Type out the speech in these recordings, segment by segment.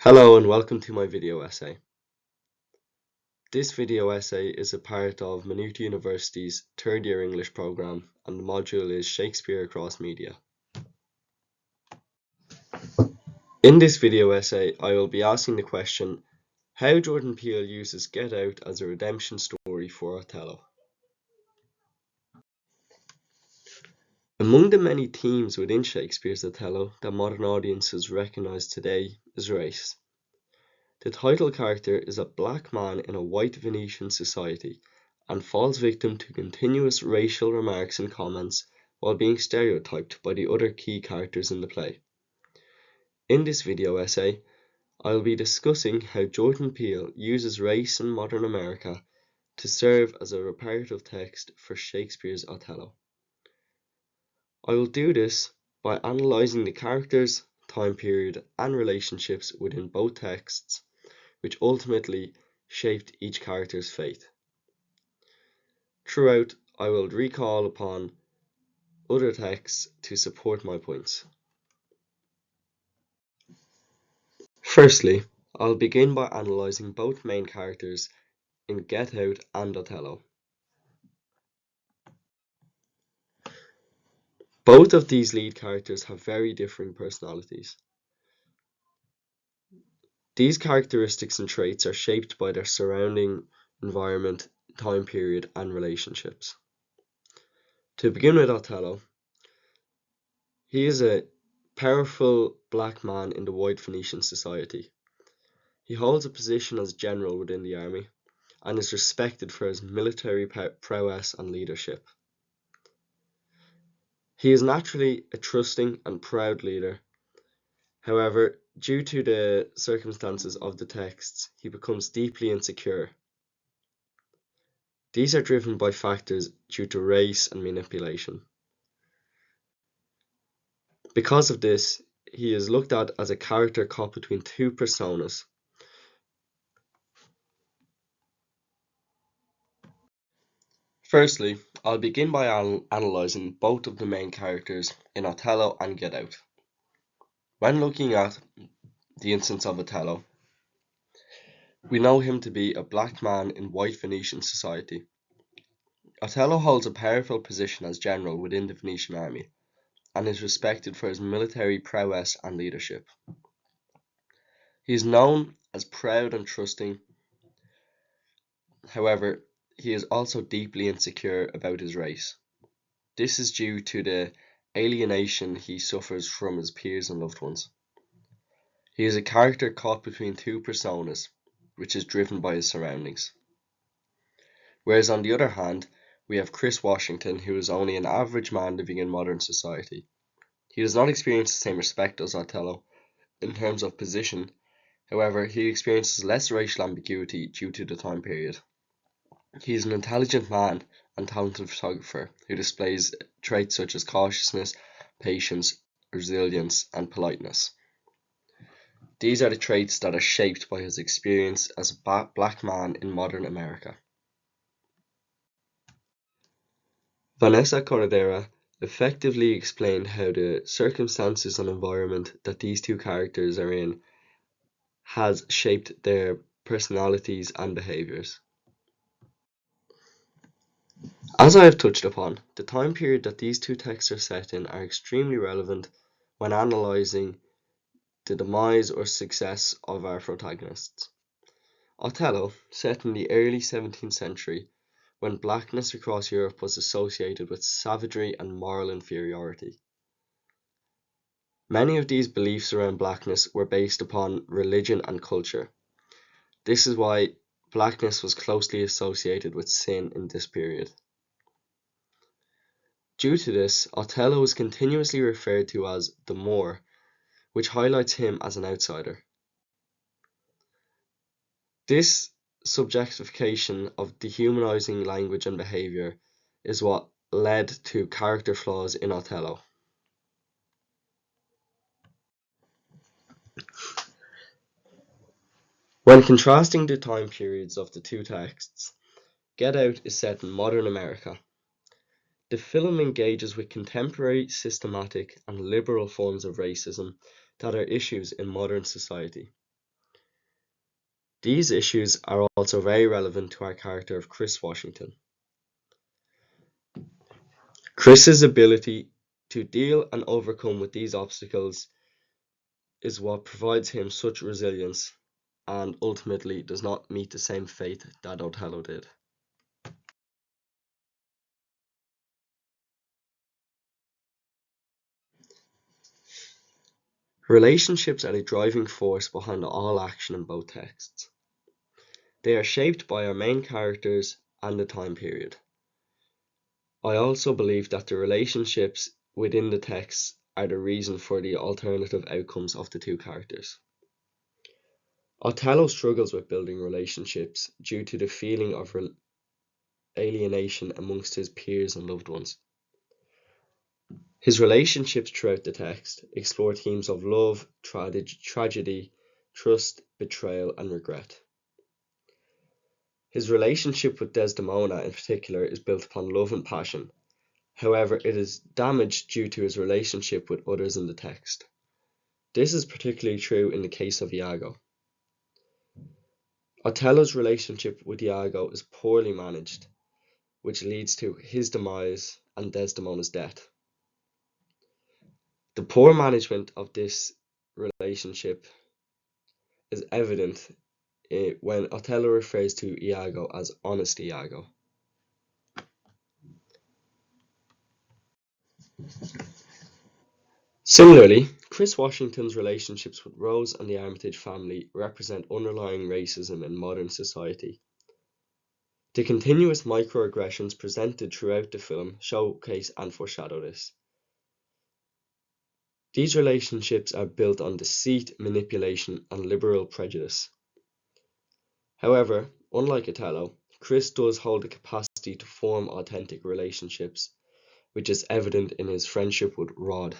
Hello and welcome to my video essay. This video essay is a part of Maynooth University's third year English programme and the module is Shakespeare across media. In this video essay I will be asking the question how Jordan Peele uses Get Out as a redemption story for Othello. Among the many themes within Shakespeare's Othello that modern audiences recognise today is race. The title character is a black man in a white Venetian society and falls victim to continuous racial remarks and comments while being stereotyped by the other key characters in the play. In this video essay, I will be discussing how Jordan Peele uses race in modern America to serve as a reparative text for Shakespeare's Othello. I will do this by analysing the characters, time period and relationships within both texts, which ultimately shaped each character's fate. Throughout, I will recall upon other texts to support my points. Firstly, I'll begin by analysing both main characters in Get Out and Othello. Both of these lead characters have very differing personalities. These characteristics and traits are shaped by their surrounding environment, time period, and relationships. To begin with Othello, he is a powerful black man in the white Venetian society. He holds a position as general within the army and is respected for his military prowess and leadership. He is naturally a trusting and proud leader. However, due to the circumstances of the texts, he becomes deeply insecure. These are driven by factors due to race and manipulation. Because of this, he is looked at as a character caught between two personas. Firstly, I'll begin by analysing both of the main characters in Othello and Get Out. When looking at the instance of Othello, we know him to be a black man in white Venetian society. Othello holds a powerful position as general within the Venetian army and is respected for his military prowess and leadership. He is known as proud and trusting. However, he is also deeply insecure about his race. This is due to the alienation he suffers from his peers and loved ones. He is a character caught between two personas, which is driven by his surroundings. Whereas on the other hand, we have Chris Washington, who is only an average man living in modern society. He does not experience the same respect as Othello in terms of position. However, he experiences less racial ambiguity due to the time period. He is an intelligent man and talented photographer who displays traits such as cautiousness, patience, resilience, and politeness. These are the traits that are shaped by his experience as a black man in modern America. Vanessa Corredera effectively explained how the circumstances and environment that these two characters are in has shaped their personalities and behaviours. As I have touched upon, the time period that these two texts are set in are extremely relevant when analysing the demise or success of our protagonists. Othello, set in the early 17th century, when blackness across Europe was associated with savagery and moral inferiority. Many of these beliefs around blackness were based upon religion and culture. This is why blackness was closely associated with sin in this period. Due to this, Othello is continuously referred to as the Moor, which highlights him as an outsider. This subjectification of dehumanizing language and behavior is what led to character flaws in Othello. When contrasting the time periods of the two texts, Get Out is set in modern America. The film engages with contemporary, systematic, and liberal forms of racism that are issues in modern society. These issues are also very relevant to our character of Chris Washington. Chris's ability to deal and overcome with these obstacles is what provides him such resilience and ultimately does not meet the same fate that Othello did. Relationships are the driving force behind all action in both texts. They are shaped by our main characters and the time period. I also believe that the relationships within the text are the reason for the alternative outcomes of the two characters. Othello struggles with building relationships due to the feeling of alienation amongst his peers and loved ones. His relationships throughout the text explore themes of love, tragedy, trust, betrayal, and regret. His relationship with Desdemona in particular is built upon love and passion. However, it is damaged due to his relationship with others in the text. This is particularly true in the case of Iago. Othello's relationship with Iago is poorly managed, which leads to his demise and Desdemona's death. The poor management of this relationship is evident when Othello refers to Iago as honest Iago. Similarly, Chris Washington's relationships with Rose and the Armitage family represent underlying racism in modern society. The continuous microaggressions presented throughout the film showcase and foreshadow this. These relationships are built on deceit, manipulation, and liberal prejudice. However, unlike Othello, Chris does hold the capacity to form authentic relationships, which is evident in his friendship with Rod.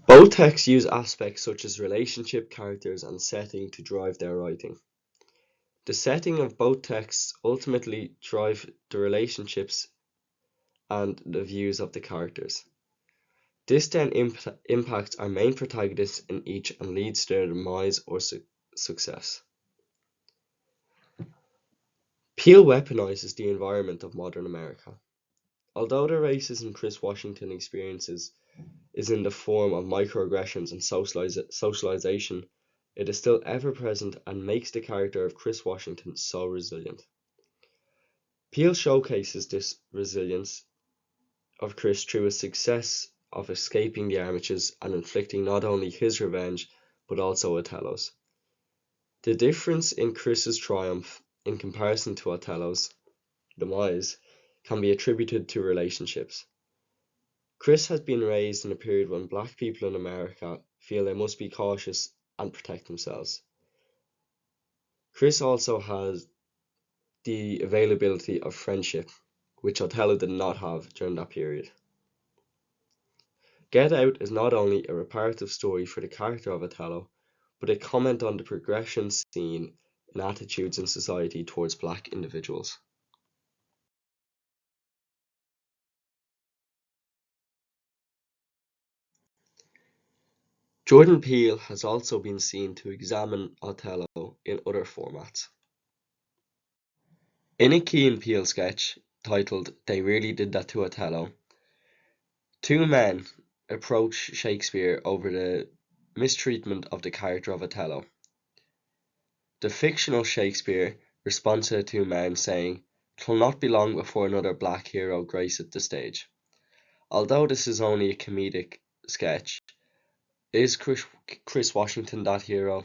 Both texts use aspects such as relationship, characters, and setting to drive their writing. The setting of both texts ultimately drive the relationships and the views of the characters. This then impacts our main protagonists in each and leads to their demise or success. Peele weaponizes the environment of modern America. Although the racism Chris Washington experiences is in the form of microaggressions and socialization, it is still ever present and makes the character of Chris Washington so resilient. Peele showcases this resilience of Chris through his success of escaping the Armitages and inflicting not only his revenge but also Othello's. The difference in Chris's triumph in comparison to Othello's demise can be attributed to relationships. Chris has been raised in a period when black people in America feel they must be cautious and protect themselves. Chris also has the availability of friendship, which Othello did not have during that period. Get Out is not only a reparative story for the character of Othello, but a comment on the progression seen in attitudes in society towards black individuals. Jordan Peele has also been seen to examine Othello in other formats. In a Key and Peele sketch titled They Really Did That to Othello, two men approach Shakespeare over the mistreatment of the character of Othello. The fictional Shakespeare responds to the two men saying, "'Twill not be long before another black hero graceth the stage." Although this is only a comedic sketch, is Chris Washington that hero?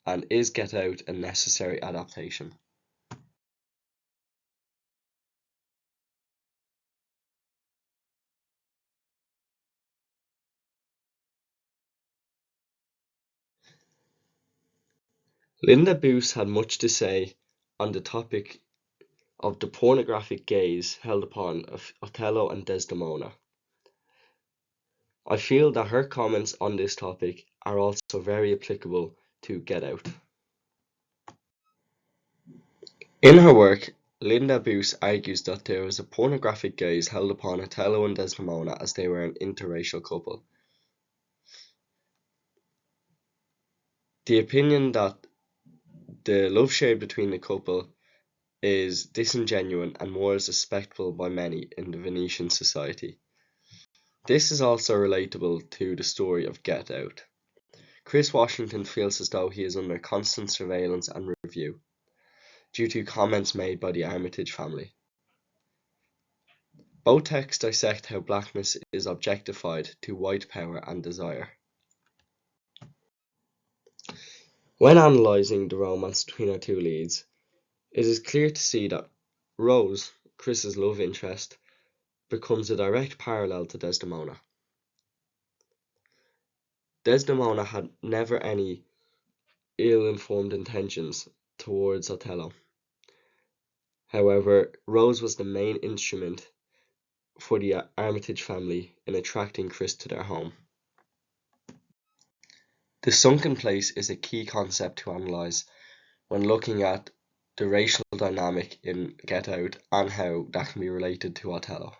And is Get Out a necessary adaptation? Linda Booth had much to say on the topic of the pornographic gaze held upon Othello and Desdemona. I feel that her comments on this topic are also very applicable to Get Out. In her work, Linda Boos argues that there was a pornographic gaze held upon Othello and Desdemona as they were an interracial couple. The opinion that the love shared between the couple is disingenuous and more respectable by many in the Venetian society. This is also relatable to the story of Get Out. Chris Washington feels as though he is under constant surveillance and review due to comments made by the Armitage family. Both texts dissect how blackness is objectified to white power and desire. When analysing the romance between our two leads, it is clear to see that Rose, Chris's love interest, becomes a direct parallel to Desdemona. Desdemona had never any ill-informed intentions towards Othello. However, Rose was the main instrument for the Armitage family in attracting Chris to their home. The sunken place is a key concept to analyse when looking at the racial dynamic in Get Out and how that can be related to Othello.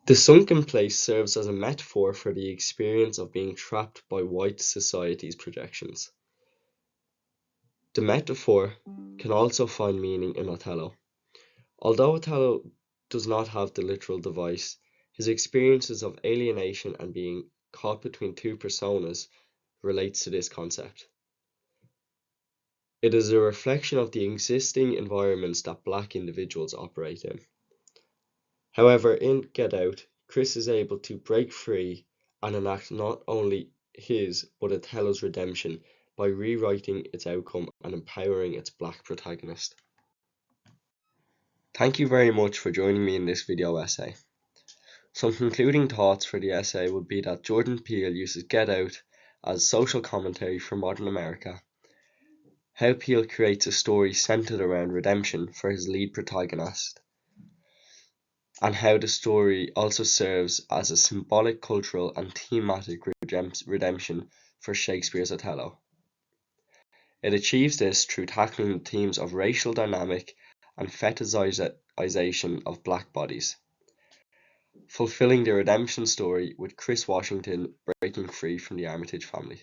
The sunken place serves as a metaphor for the experience of being trapped by white society's projections. The metaphor can also find meaning in Othello. Although Othello does not have the literal device, his experiences of alienation and being caught between two personas relates to this concept. It is a reflection of the existing environments that black individuals operate in. However, in Get Out, Chris is able to break free and enact not only his but Othello's redemption by rewriting its outcome and empowering its black protagonist. Thank you very much for joining me in this video essay. Some concluding thoughts for the essay would be that Jordan Peele uses Get Out as social commentary for modern America, how Peele creates a story centered around redemption for his lead protagonist, and how the story also serves as a symbolic, cultural, and thematic redemption for Shakespeare's Othello. It achieves this through tackling the themes of racial dynamic and fetishization of black bodies, fulfilling the redemption story with Chris Washington breaking free from the Armitage family.